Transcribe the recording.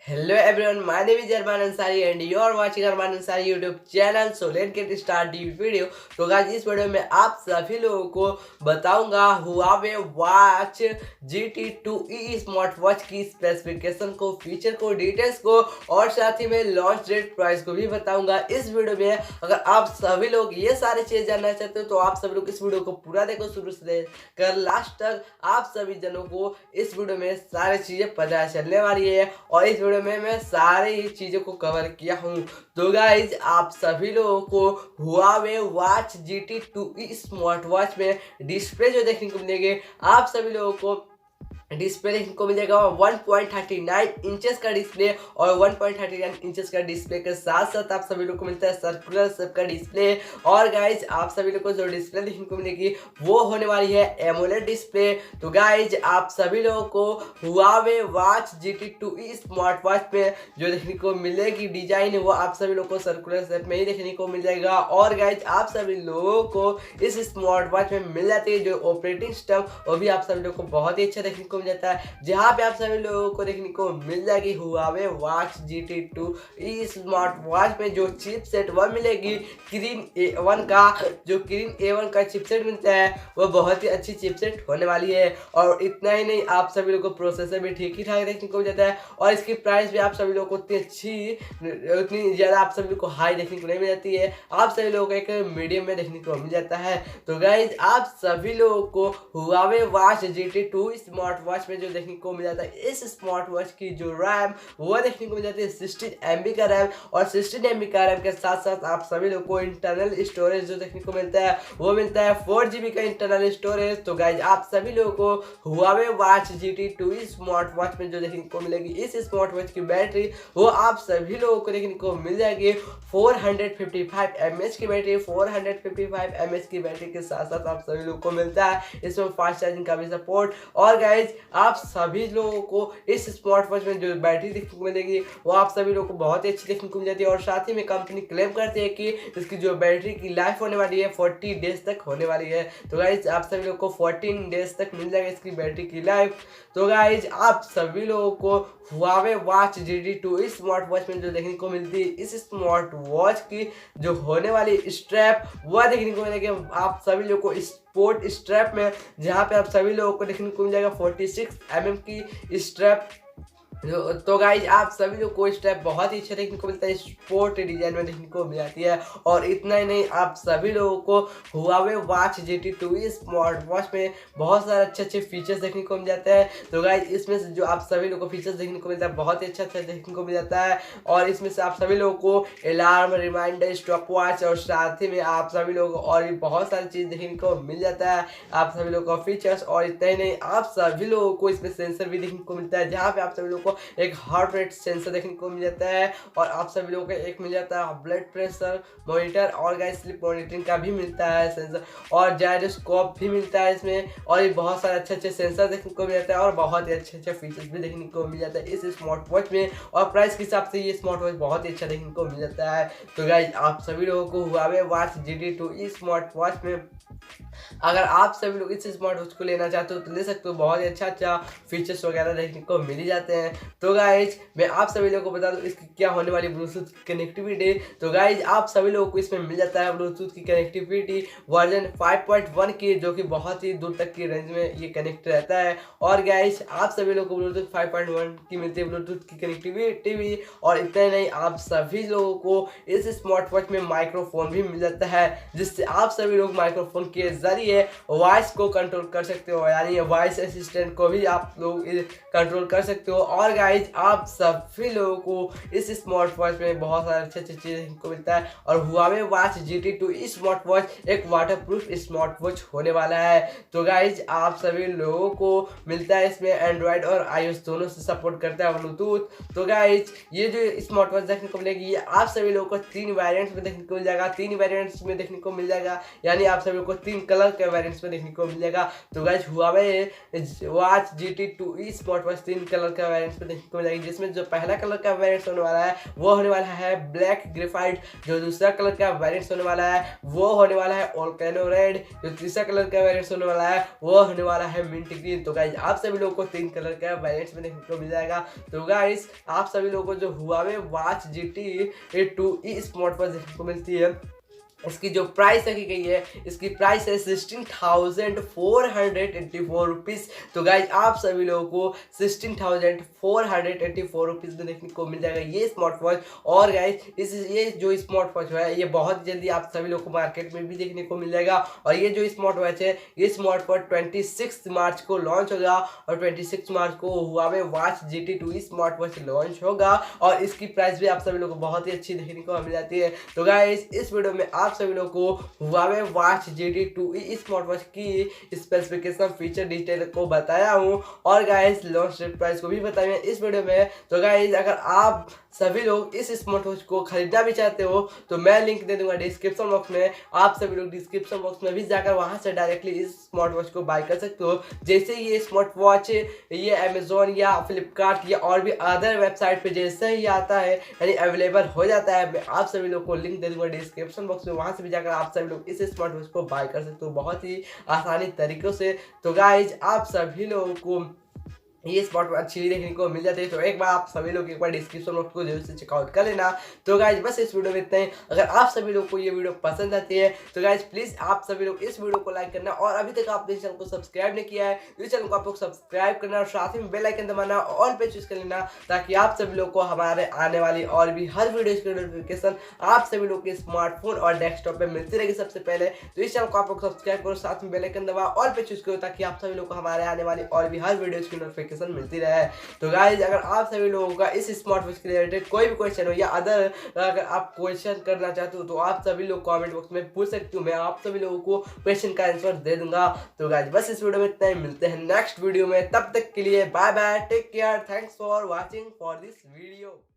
Hello everyone, my name is Arman Ansari and you are watching Arman Ansari YouTube channel. So let's get start the video. तो guys इस video में आप सभी लोगों को बताऊंगा Huawei Watch GT2e smart watch की specification को, फीचर को, डिटेल्स को और साथ ही में लॉन्च डेट, प्राइस को भी बताऊंगा इस वीडियो में। अगर आप सभी लोग ये सारी चीज़ जानना चाहते हो तो आप सभी लोग इस वीडियो को पूरा देखो, शुरू से लेकर लास्ट तक। आप सभी जनों को इस वीडियो में सारी चीज़ें पता चलने वाली है और इस वीडियो में मैं सारी चीज़ों को कवर किया हूँ। तो गाइज आप सभी लोगों को Huawei Watch GT2e smart watch में डिस्प्ले जो देखने को मिलेगी, आप सभी लोगों को डिस्प्ले देखने को मिलेगा 1.39 इंचेस का डिस्प्ले और 1.39 इंचेस का डिस्प्ले के साथ साथ आप सभी लोग को मिलता है सर्कुलर शेप का डिस्प्ले। और गाइज आप सभी लोग को जो डिस्प्ले देखने को मिलेगी वो होने वाली है एमोलेड डिस्प्ले। तो गाइज आप सभी लोगों को Huawei Watch GT2e smart watch पे जो देखने को मिलेगी डिजाइन वो आप सभी लोग को सर्कुलर शेप में ही देखने को मिल जाएगा। और गाइज आप सभी लोगों को इस स्मार्ट वॉच में मिल जाती है जो ऑपरेटिंग सिस्टम, वो भी आप सभी लोग को बहुत ही अच्छा देखने को मिल जाता है, जहां पे आप सभी लोगों को देखने को मिल जाएगी Huawei Watch GT2e smart watch में जो चिपसेट वह मिलेगी किरिन A1 का। जो किरिन A1 का चिपसेट मिलता है वो बहुत ही अच्छी चिपसेट होने वाली है। और इतना ही नहीं, आप सभी लोगों को प्रोसेसर भी ठीक ही ठाक देखने को मिल जाता है और इसकी प्राइस भी आप सभी लोगों को उतनी अच्छी, उतनी ज़्यादा आप सभी को हाई देखने को नहीं मिल जाती है, आप सभी लोगों को एक मीडियम में देखने को मिल जाता है। तो गाइज आप सभी लोगों को Huawei Watch GT2 smart watch में जो देखने को मिल जाता है, इस स्मार्ट वॉच की जो रैम वो देखने को मिल जाती है 16 MB का रैम। और 16 MB का रैम के साथ साथ आप सभी लोग को इंटरनल स्टोरेज जो देखने को मिलता है वो मिलता है 4 GB का इंटरनल स्टोरेज। तो गाइज आप सभी लोगों को Huawei Watch GT2 smart watch में जो देखने को मिलेगी, इस स्मार्ट वॉच की बैटरी वो आप सभी लोगों को देखने को मिल जाएगी 455 mAh की बैटरी। 455 mAh की बैटरी के साथ साथ आप सभी लोगों को मिलता है इसमें फास्ट चार्जिंग का भी सपोर्ट। और गाइज आप सभी लोगों को इस स्मार्ट वॉच में जो बैटरी देखने को मिलेगी वो आप सभी लोगों को बहुत ही अच्छी देखने को मिल जाती है। और साथ ही में कंपनी क्लेम करती है कि इसकी जो बैटरी की लाइफ होने वाली है 40 डेज तक होने वाली है। तो गाइज आप सभी लोगों को 14 डेज तक मिल जाएगा इसकी बैटरी की लाइफ। तो गाइज आप सभी लोगों को Huawei Watch GT2 smart watch में जो देखने को मिलती है, इस स्मार्ट वॉच की जो होने वाली स्ट्रैप वह देखने को मिलेगी आप सभी लोगों को स्पोर्ट स्ट्रैप में, जहाँ पे आप सभी लोगों को देखने को मिल जाएगा 46 mm की स्ट्रैप। तो गाइज आप सभी लोग को स्ट्रैप बहुत ही अच्छा देखने को मिलता है, स्पोर्ट डिजाइन में देखने को मिल जाती है। और इतना ही नहीं, आप सभी लोगों को Huawei Watch GT2 smart watch में बहुत सारे अच्छे फीचर्स देखने को मिल जाते हैं। तो गाइज इसमें से जो आप सभी लोगों को फीचर्स देखने को मिलता है बहुत ही अच्छा देखने को मिल जाता है। और इसमें से आप सभी लोगों को अलार्म, रिमाइंडर, स्टॉप वॉच और साथ ही में आप सभी लोगों को और भी बहुत सारी चीज़ देखने को मिल जाता है, आप सभी लोगों को फीचर्स। और इतना ही नहीं, आप सभी लोगों को इसमें सेंसर भी देखने को मिलता है, जहाँ पे आप सभी लोगों को एक हार्ट रेट सेंसर देखने को मिल जाता है। और आप सभी लोगों को एक मिल जाता है ब्लड प्रेशर मॉनिटर और गाइस स्लीप मॉनिटरिंग का भी मिलता है सेंसर, और जायरोस्कोप भी मिलता है इसमें। और ये बहुत सारे अच्छे सेंसर देखने को मिल जाता है और बहुत ही अच्छे फीचर्स भी देखने को मिल जाता है इस स्मार्ट वॉच में। और प्राइस के हिसाब से ये स्मार्ट वॉच बहुत ही अच्छा देखने को मिल जाता है। तो गाइस आप सभी लोगों को Huawei Watch GT2 smart watch में अगर आप सभी लोग इस स्मार्ट वॉच को लेना चाहते हो तो ले सकते हो, बहुत ही अच्छा फीचर्स वगैरह देखने को मिल ही जाते हैं। तो गाइज मैं आप सभी लोगों को बता दूं इसकी क्या होने वाली ब्लूटूथ कनेक्टिविटी। तो गाइज आप सभी लोगों को इसमें मिल जाता है ब्लूटूथ की कनेक्टिविटी वर्जन 5.1 की, जो कि बहुत ही दूर तक की रेंज में ये कनेक्ट रहता है। और गाइज आप सभी लोगों को ब्लूटूथ 5.1 की मिलती है ब्लूटूथ की कनेक्टिविटी भी। और इतना ही नहीं, आप सभी लोगों को इस स्मार्ट वॉच में माइक्रोफोन भी मिल जाता है, जिससे आप सभी लोग माइक्रोफोन के जरिए वॉइस को कंट्रोल कर सकते हो, यानी वॉइस असिस्टेंट को भी आप लोग कंट्रोल कर सकते हो। और गाइज आप सभी लोगों को इस स्मार्ट वॉच में बहुत सारे अच्छे चीज़ देखने को मिलता है। और Huawei Watch GT2 smart watch एक वाटरप्रूफ स्मार्ट वॉच होने वाला है। तो गाइज आप सभी लोगों को मिलता है इसमें एंड्रॉयड और iOS दोनों से सपोर्ट करता है ब्लूटूथ। तो गाइज ये जो स्मार्ट वॉच देखने को मिलेगी ये आप सभी लोगों को 3 वेरिएंट्स में देखने को मिल जाएगा, 3 वेरिएंट्स में देखने को मिल जाएगा, यानी आप सभी लोग को 3 कलर के वेरिएंट्स में देखने को मिलेगा। तो guys Huawei watch GT2e smart watch 3 colour का वेरिएंट्स में देखने को मिलेगी, जिसमें जो पहला कलर का वेरिएंट होने वाला है वो होने वाला है ब्लैक ग्रेफाइट। जो दूसरा कलर का वेरिएंट होने वाला है वो होने वाला है वोल्केनो रेड। जो तीसरा कलर का वेरिएंट होने वाला है वो होने वाला है मिंट ग्रीन। तो गाइस आप सभी लोगों को 3 कलर का वेरिएंट्स में देखने को मिल जाएगा। तो गाइस आप सभी लोगों को जो Huawei watch GT2e smart watch देखने को मिलती है, इसकी जो प्राइस रखी गई है, इसकी प्राइस है 16,484 रुपीज़। तो गाइज आप सभी लोगों को 16,484 रुपीज़ में देखने को मिल जाएगा ये स्मार्ट वॉच। और गाइज ये जो स्मार्ट वॉच है ये बहुत जल्दी आप सभी लोगों को मार्केट में भी देखने को मिल जाएगा। और ये जो स्मार्ट वॉच है ये स्मार्ट वॉच 26 मार्च को लॉन्च होगा और 26 मार्च को Huawei watch GT2e smart watch launch होगा। और इसकी प्राइस भी आप सभी लोगों को बहुत ही अच्छी देखने को मिल जाती है। तो गाइज इस वीडियो में आप सभी लोगों को Huawei watch GT2e smart watch की स्पेसिफिकेशन, फीचर, डिटेल को बताया हूँ और गाइस लॉन्च प्राइस को भी बताया इस वीडियो में। तो गाइस अगर आप सभी लोग इस स्मार्ट वॉच को खरीदना भी चाहते हो तो मैं लिंक दे दूंगा डिस्क्रिप्शन बॉक्स में। आप सभी लोग डिस्क्रिप्शन बॉक्स में भी जाकर वहां से डायरेक्टली इस स्मार्ट वॉच को बाय कर सकते हो। जैसे ये स्मार्ट वॉच ये अमेजोन या फ्लिपकार्ट या और भी अदर वेबसाइट पे जैसे ही आता है यानी अवेलेबल हो जाता है, मैं आप सभी लोग को लिंक दे दूंगा डिस्क्रिप्शन बॉक्स में। वहां से भी जाकर आप सभी लोग इस स्मार्ट वॉच को बाय कर सकते हो बहुत ही आसानी तरीकों से। तो गाइज आप सभी लोगों को ये स्मार्ट वॉच अच्छी देखने को मिल जाती है। तो एक बार आप सभी लोग एक बार डिस्क्रिप्शन बॉक्स को जरूर से चेकआउट कर लेना। तो गाइज बस इस वीडियो में इतना ही। अगर आप सभी लोग को ये वीडियो पसंद आती है तो गाइज प्लीज आप सभी लोग इस वीडियो को लाइक करना और अभी तक आपने चैनल को सब्सक्राइब नहीं किया है तो इस चैनल को आप लोग सब्सक्राइब करना और साथ ही में बेल आइकन दबाना ऑल पे चूज कर लेना, ताकि आप सभी लोग को हमारे आने वाली और भी हर वीडियो की नोटिफिकेशन आप सभी लोग के स्मार्टफोन और डेस्कटॉप पे मिलती रहेगी सबसे पहले। तो इस चैनल को आप लोग सब्सक्राइब करो, साथ में बेल आइकन दबाओ ऑल पे चूज करो, ताकि आप सभी लोग को हमारे आने वाली और भी हर वीडियो की नोटिफिकेशन मिलती रहे। तो गाइज अगर आप सभी लोगों का इस स्मार्ट वॉच के रिलेटेड कोई भी क्वेश्चन हो या अदर अगर आप क्वेश्चन करना चाहते हो तो आप सभी लोग कमेंट बॉक्स में पूछ सकते हो, मैं आप सभी लोगों को क्वेश्चन का आंसर दे दूंगा। तो गाइज बस इस वीडियो में इतना ही, मिलते हैं नेक्स्ट वीडियो में, तब तक के लिए bye bye, take care, thanks for watching for this video.